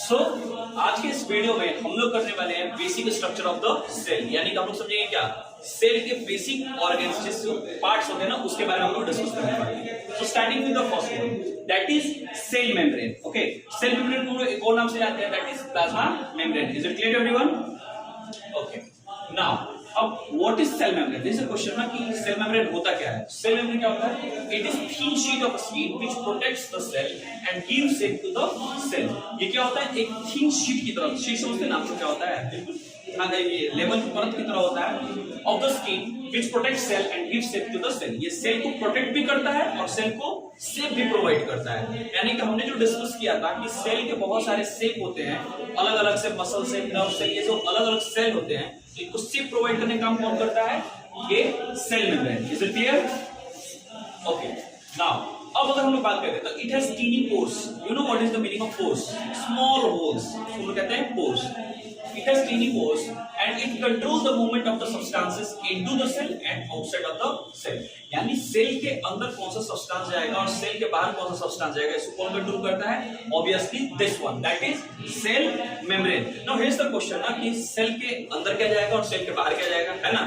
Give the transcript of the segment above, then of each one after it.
सो आज के इस वीडियो में हम लोग करने वाले हैं basic structure of the cell, यानी कि हम लोग समझेंगे क्या सेल के बेसिक ऑर्गन्स जिस पार्ट्स होते हैं ना उसके बारे में हम लोग डिस्कस करने वाले हैं। So starting with the first one that is cell membrane. Okay, cell membrane को एक और नाम से जानते हैं that is plasma membrane. Is it clear everyone? Okay, now अब what is cell membrane? This is a question ना कि सेल मेम्ब्रेन होता क्या है। सेल मेम्ब्रेन क्या होता है? It is thin sheet of skin which protects the cell and gives shape to the cell. ये क्या होता है? एक थिन शीट की तरह, शीट समझते नाम से क्या होता है, बिल्कुल ये लेवल की परत की तरह होता है of the skin which protects cell and gives shape to the cell. ये सेल को प्रोटेक्ट भी करता है और सेल को शेप भी प्रोवाइड करता है। यानी कि हमने जो डिस्कस किया था कि सेल के बहुत सारे शेप होते हैं, अलग अलग से मसल शेप, नर्व शेप, ये जो अलग अलग सेल होते हैं इनको शेप प्रोवाइड करने का काम कौन करता है? ये cell membrane. Is it clear? Okay, now अब अगर हम लोग बात करें तो it has tiny pores. You know what is the meaning of pores? Small holes, उसको लोग कहते हैं pores. It has tiny pores and it controls the movement of the substances into the cell and outside of the cell. यानी cell के अंदर कौन सा substance जाएगा और सेल के बाहर कौन सा सब्सटेंस जाएगा, इसको कौन कंट्रोल करता है? Obviously this one, that is cell membrane. Now here's the question ना कि सेल के अंदर क्या जाएगा और सेल के बाहर क्या जाएगा, है ना?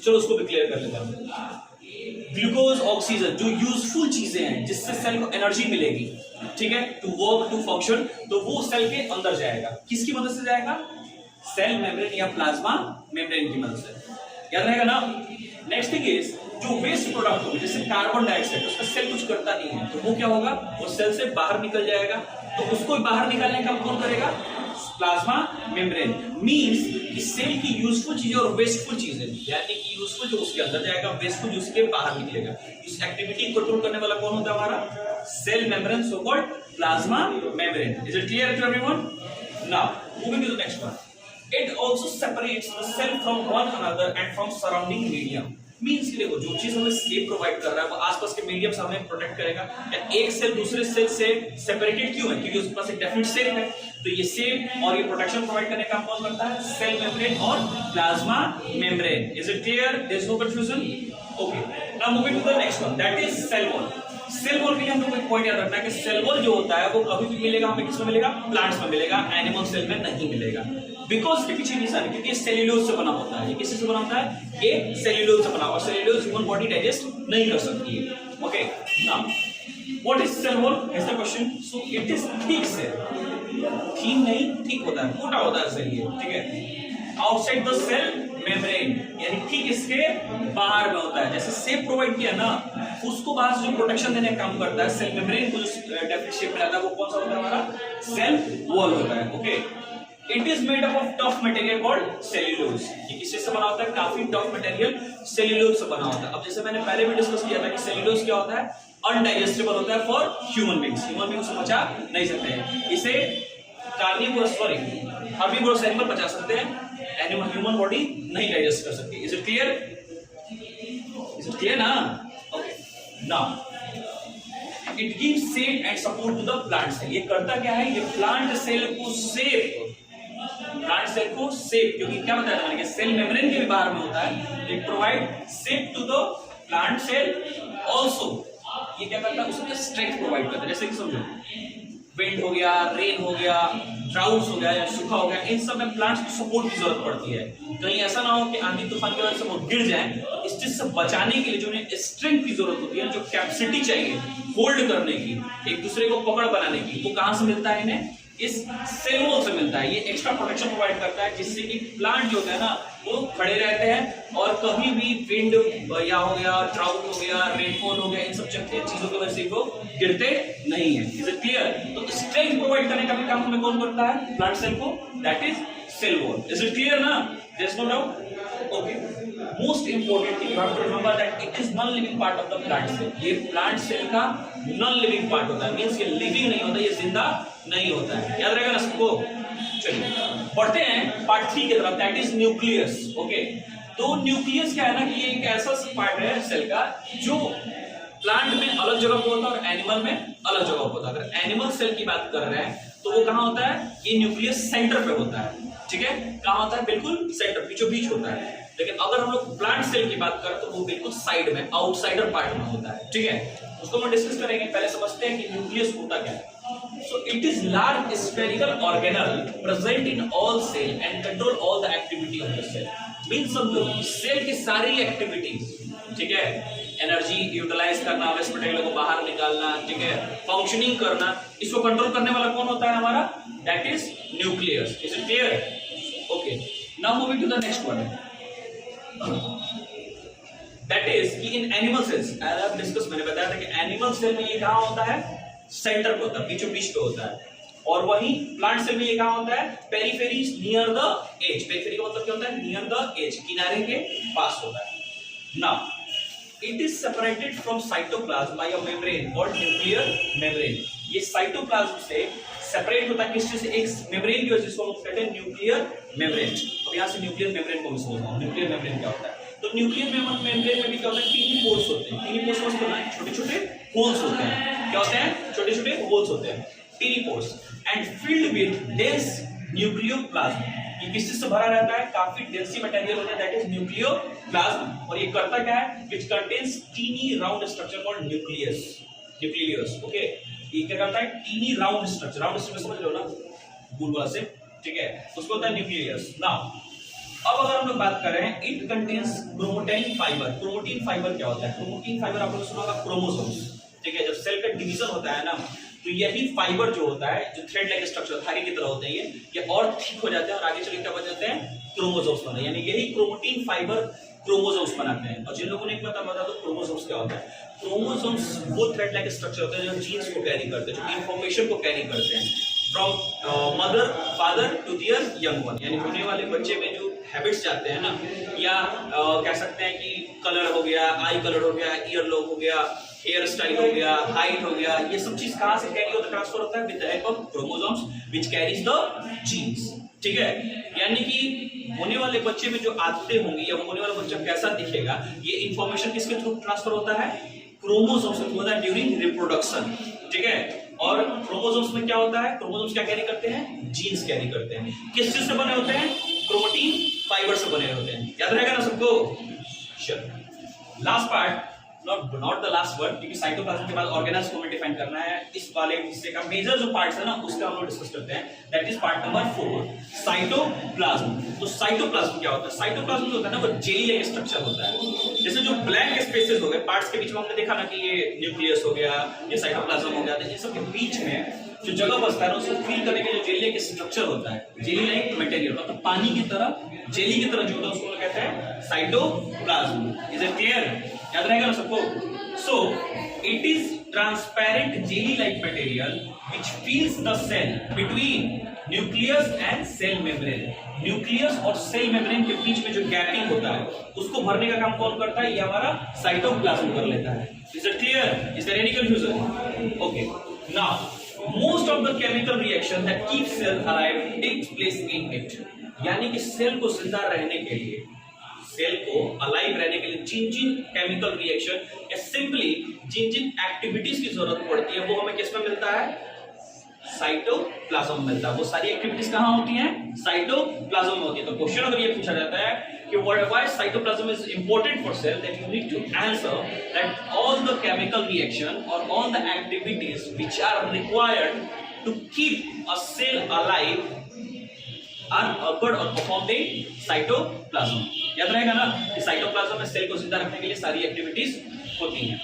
चलो उसको भी क्लियर कर लेते हैं। ग्लूकोज, ऑक्सीजन जो यूजफुल चीजें हैं जिससे सेल को एनर्जी मिलेगी, ठीक है, टू वर्क टू फंक्शन, तो वो सेल के अंदर जाएगा। किसकी मदद से जाएगा? सेल मेम्ब्रेन या प्लाज्मा मेम्ब्रेन की मदद से। याद रहेगा ना? नेक्स्ट थिंग इज जो वेस्ट प्रोडक्ट होगा जैसे कार्बन डाइऑक्साइड, उसका सेल कुछ करता नहीं है, तो वो क्या होगा? वो सेल से बाहर निकल जाएगा। तो उसको बाहर निकालने का कौन करेगा? Plasma membrane. मींस कि सेल की यूजफुल चीजें और वेस्टफुल चीजें, यानी कि यूजफुल जो उसके अंदर जाएगा, वेस्टफुल जो उसके बाहर निकलेगा, इस एक्टिविटी को कंट्रोल करने वाला कौन होता है? हमारा cell membrane, so called plasma membrane. Is it clear to everyone? Now moving to the next one. It also separates the cell from one another and from surrounding medium. Means कि देखो जो चीज हमें शेप प्रोवाइड कर रहा है वो आसपास के मीडियम से हमें प्रोटेक्ट करेगा। या एक सेल दूसरे सेल से सेपरेटेड क्यों है? क्योंकि उसके पास एक डेफिनेट शेप है। तो ये शेप और ये प्रोटेक्शन प्रोवाइड करने का काम कौन करता है? सेल मेम्ब्रेन और plasma membrane. Is it clear? There is no confusion? Okay, now moving to the next one that is cell wall. Cell wall के लिए हम लोग को एक पॉइंट याद रखना है कि सेल वॉल जो होता है वो कभी भी मिलेगा हमें किसमें मिलेगा? प्लांट्स में मिलेगा, एनिमल सेल में नहीं मिलेगा। बिकॉज के पीछे रीजन क्योंकि ये सेल्यूलोज से बना होता है। ये किससे बना होता है? ये सेल्यूलोज से बना हुआ। सेल्यूलोज ह्यूमन बॉडी डाइजेस्ट नहीं कर सकती है। Okay, now what is cell wall is the question. So it is thick cell. Thin नहीं, थिक होता है, मोटा होता है सेल ये, ठीक है। आउटसाइड द सेल मेम्ब्रेन, यानी ठीक इसके बाहर में होता है। जैसे शेप प्रोवाइड किया ना, उसको बाहर से जो प्रोटेक्शन देने का काम करता है, सेल मेम्ब्रेन को जो डेफिनेट शेप मिला था वो कौन सा होता है? हमारा सेल वॉल होता है। Okay, it is made up of tough material called cellulose. ये किससे से बना होता है? काफी टफ मटेरियल सेल्यूलोज से बना होता है। अब जैसे मैंने पहले भी डिस्कस किया था कि सेल्यूलोज क्या होता है? अनडाइजेस्टेबल होता है for human beings. Human beings को पचा नहीं सकते हैं। इसे कार्निवोरस सॉरी हर्बीवोरस एनिमल पचा सकते हैं, एनिमल ह्यूमन बॉडी नहीं डाइजेस्ट कर सकती। Is it clear? Is it clear ना? Okay, now it gives shape and support to the plant cell. ये करता क्या है? ये प्लांट सेल को शेप, प्लांट सेल को शेप, क्योंकि क्या बताया था मैंने कि सेल मेम्ब्रेन के भी बाहर में होता है। It provide shape to the plant cell also. ये क्या करता है? उसमें स्ट्रेंथ प्रोवाइड करता है। जैसे कि समझो विंड हो गया, रेन हो गया, ड्राउट्स हो गया या सूखा हो गया, इन सब में प्लांट्स को सपोर्ट की जरूरत पड़ती है। कहीं ऐसा ना हो कि आंधी तूफान की वजह से वो गिर जाए। इस चीज से बचाने के लिए जो उन्हें स्ट्रेंथ की जरूरत होती है, जो कैपेसिटी चाहिए होल्ड करने की, एक दूसरे को पकड़ बनाने की, वो कहां से मिलता है? इन्हें इस सेल वॉल से मिलता है। ये एक्स्ट्रा प्रोटेक्शन प्रोवाइड करता है जिससे कि प्लांट जो होता है ना वो खड़े रहते हैं और कभी भी विंड या हो गया, ड्राउट हो गया, रेनफॉल हो गया, इन सब चीजों की वजह से वो गिरते नहीं है। Is it clear? तो स्ट्रेंथ प्रोवाइड करने का भी काम हमें कौन करता है? प्लांट सेल को, that is cell wall. Is it clear ना? There is no doubt? Okay, most important thing you have to remember that it is non living part of the plant cell. ये plant cell का non living part होता है। Means ये living नहीं होता, ये जिंदा नहीं होता है। याद रहेगा ना सबको? चलिए बढ़ते हैं पार्ट 3 की तरफ, दैट इज न्यूक्लियस। ओके, तो न्यूक्लियस क्या है ना कि ये एक ऐसा पार्ट है सेल का जो प्लांट में अलग जगह पे होता है और एनिमल में अलग जगह पे होता है। अगर एनिमल सेल की बात कर रहे हैं तो वो कहां होता है? ये न्यूक्लियस सेंटर पे होता है, ठीक है। कहां होता है? बिल्कुल सेंटर, बीचों बीच होता है। लेकिन अगर हम लोग प्लांट सेल की बात करें तो वो बिल्कुल साइड में, आउटसाइडर पार्ट में होता है, ठीक है। उसको हम डिस्कस करेंगे। पहले समझते हैं कि न्यूक्लियस होता क्या है। So it is large spherical organelle present in all cell and control all the activity of the cell. Means समझो सेल की सारी एक्टिविटीज, ठीक है, एनर्जी यूटिलाइज करना, वेस्ट मटेरियल को बाहर निकालना, ठीक है, फंक्शनिंग करना, इसको कंट्रोल करने वाला कौन होता है हमारा? That is nucleus. Is it clear? Okay, now moving to the next one. That is कि in animal cells, as I discuss, मैंने बताया था कि एनिमल सेल में ये कहां होता है? सेंटर पे होता है, बीचों बीच पे होता है. और वहीं प्लांट सेल में ये कहां होता है? Periphery, near the edge. Periphery का मतलब क्या होता है? नियर द एज, किनारे के पास होता है. Now it is separated from cytoplasm by a membrane called nuclear membrane. ये साइटोप्लाज्म से सेपरेट होता है किस चीज से? एक मेम्ब्रेन की वजह से, जिसको हम कहते हैं न्यूक्लियर मेम्ब्रेन. अब यहां से न्यूक्लियर मेम्ब्रेन को मैं समझाऊंगा. न्यूक्लियर मेम्ब्रेन क्या होता है? तो न्यूक्लियर मेम्ब्रेन में भी क्या होता है? टीनी पोर्स होते हैं. टीनी पोर्स मतलब छोटे-छोटे होल्स होते हैं. क्या होते हैं? छोटे-छोटे होल्स होते हैं, tiny pores, and filled with dense nucleoplasm. ये किस चीज से भरा रहता है? काफी डेंसी मटेरियल होता है, दैट इज न्यूक्लियोप्लाज्म. और ये करता क्या है? Which contains tiny round structure called nucleus. Nucleus, okay. ये क्या करता है? Tiny round structure. Round structure समझ लो ना, गोल वाला से, ठीक है, उसको होता है न्यूक्लियस. नाउ अब अगर हम लोग बात करें, it contains chromatin fibre. Chromatin fibre क्या होता है? क्रोमैटिन फाइबर आप लोगों ने सुना होगा, क्रोमोसोम्स, ठीक है. जब सेल का डिवीजन होता है ना, तो यही फाइबर जो होता है, जो थ्रेड लाइक स्ट्रक्चर धागे की तरह होते हैं, ये और थिक हो जाते हैं और आगे चल के क्या बन जाते हैं? क्रोमोसोम्स बनाते हैं. यानी यही क्रोमैटिन फाइबर क्रोमोसोम्स बनाते हैं. और जिन लोगों ने बता दो क्रोमोसोम्स क्या होता है. क्रोमोसोम्स वो थ्रेड लाइक स्ट्रक्चर होते हैं जो जीन्स को कैरी करते हैं, जो इंफॉर्मेशन को कैरी करते हैं from mother father to their young one. यानी होने वाले बच्चे में जो हैबिट्स जाते हैं ना, या कह सकते हैं कि कलर हो गया, आई कलर हो गया, ईयर लॉक हो गया, हेयर स्टाइल हो गया, हाइट हो गया, ये सब चीज कहां से कैरी होता है? ट्रांसफर होता है with the help of chromosomes which carries the genes. ठीक है, यानी कि होने वाले बच्चे में जो आदतें होंगी या होने वाला बच्चा कैसा दिखेगा, ये इंफॉर्मेशन किसके थ्रू ट्रांसफर होता है? क्रोमोसोम्स के थ्रू होता है ड्यूरिंग रिप्रोडक्शन. ठीक है, और क्रोमोसोम्स में क्या होता है? क्रोमोसोम्स क्या कैरी करते हैं? जीन्स कैरी करते हैं. किस चीज से बने होते हैं? क्रोमैटिन फाइबर से बने होते हैं. याद रहेगा ना सबको? Sure. Last part, not the last word, क्योंकि साइटोप्लाज्म के बाद ऑर्गेनेल्स को हमें डिफाइन करना है. इस वाले हिस्से का मेजर जो पार्ट्स है ना, उसका हम लोग डिस्कस करते हैं. That is part number 4, cytoplasm. तो साइटोप्लाज्म क्या होता है? साइटोप्लाज्म जो होता है ना, वो जेली लाइक स्ट्रक्चर होता है. जैसे जो ब्लैंक स्पेसेस हो गए पार्ट्स के बीच में, हमने देखा ना कि ये न्यूक्लियस हो गया, ये साइटोप्लाज्म हो गया, तो इन सब के बीच में जो जगह बचता है ना, उसको फिल करने के जो जेली लाइक स्ट्रक्चर होता है, जेली लाइक मटेरियल, मतलब पानी की तरह, जेली की तरह जो होता है, उसको कहते हैं साइटोप्लाज्म. Is it clear? याद रहेगा ना सबको? So it is transparent jelly-like material which fills the cell between nucleus and cell membrane. Nucleus और सेल मेम्ब्रेन के बीच में जो गैपिंग होता है, उसको भरने का काम कौन करता है? ये हमारा साइटोप्लाज्म कर लेता है. Is it clear? Is there any confusion? Okay. Now, most of the chemical reaction that keep cell alive takes place in it. यानी कि सेल को जिंदा रहने के लिए, सेल को अलाइव रहने के लिए जिन जिन केमिकल रिएक्शन या सिंपली जिन जिन एक्टिविटीज की जरूरत पड़ती है, वो हमें किसमें मिलता है? साइटोप्लाज्म मिलता है. वो सारी एक्टिविटीज कहां होती हैं? साइटोप्लाज्म में होती है. तो क्वेश्चन अगर ये पूछा जाता है कि why cytoplasm is important for cell, that you need to answer that all the chemical reaction और all the activities which are required to keep a cell alive are occurred or performed in cytoplasm. याद रहेगा ना कि cytoplasm में cell को जिंदा रखने के लिए सारी एक्टिविटीज होती हैं.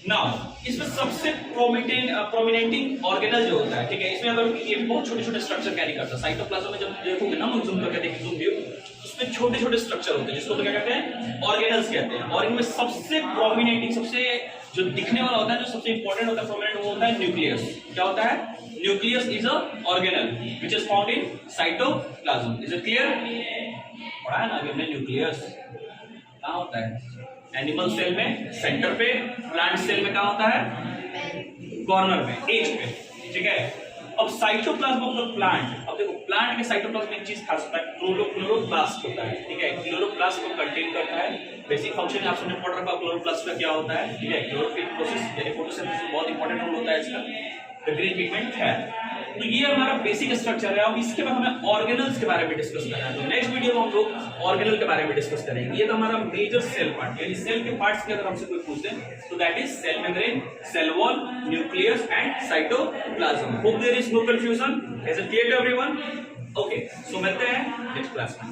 नाउ इसमें सबसे प्रोमिनेंटिंग ऑर्गेनल जो होता है, ठीक है, इसमें अगर ये बहुत छोटे-छोटे स्ट्रक्चर कैरी करता है. साइटोप्लाज्म में जब देखोगे ना, जूम करके देखिए तुम भी, उसमें छोटे-छोटे स्ट्रक्चर होते हैं जिसको तो क्या कहते हैं? ऑर्गेनल्स कहते हैं. और इनमें सबसे प्रोमिनेंटिंग, सबसे जो दिखने वाला होता है, जो सबसे इंपॉर्टेंट होता है, प्रोमिनेंट, वो होता है न्यूक्लियस. क्या होता है? Nucleus is a organelle which is found in cytoplasm. Is it clear? पढ़ा है ना अभी हमने न्यूक्लियस कहाँ होता है? एनिमल सेल में सेंटर पे, प्लांट सेल में कहाँ होता है? कॉर्नर में, एज पे. ठीक है, अब साइटोप्लाज्म ऑफ द प्लांट. अब देखो प्लांट के साइटोप्लाज्म में एक चीज खास होता है, क्लोरोप्लास्ट होता है. ठीक है, क्लोरोप्लास्ट को कंटेन करता है. बेसिक फंक्शन आप सबने पढ़ रखा, क्लोरोप्लास्ट का क्या होता है? ठीक है, क्लोरोफिल प्रोसेस यानी फोटोसिंथेसिस बहुत इंपॉर्टेंट रोल होता है इसका. The green pigment है. तो ये हमारा बेसिक स्ट्रक्चर है। अब इसके बाद हमें ऑर्गेनल्स के बारे में डिस्कस करना है। तो नेक्स्ट वीडियो में हम लोग ऑर्गेनल के बारे में डिस्कस करेंगे। ये तो हमारा मेजर सेल पार्ट, यानी सेल के पार्ट्स के अगर हमसे कोई पूछे तो that is cell membrane, cell wall, nucleus and cytoplasm. Hope there is no confusion. Is it clear to everyone? Okay, so मिलते हैं नेक्स्ट क्लास में।